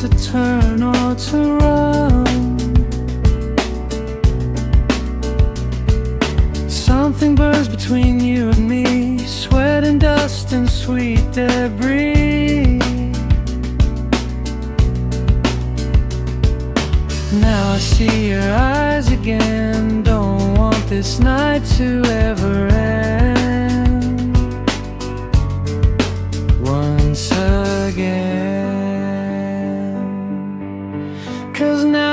to turn or to run. Something burns between you and me, sweat and dust and sweet debris. Now I see your eyes again, don't want this night to ever end. Once again, 'cause now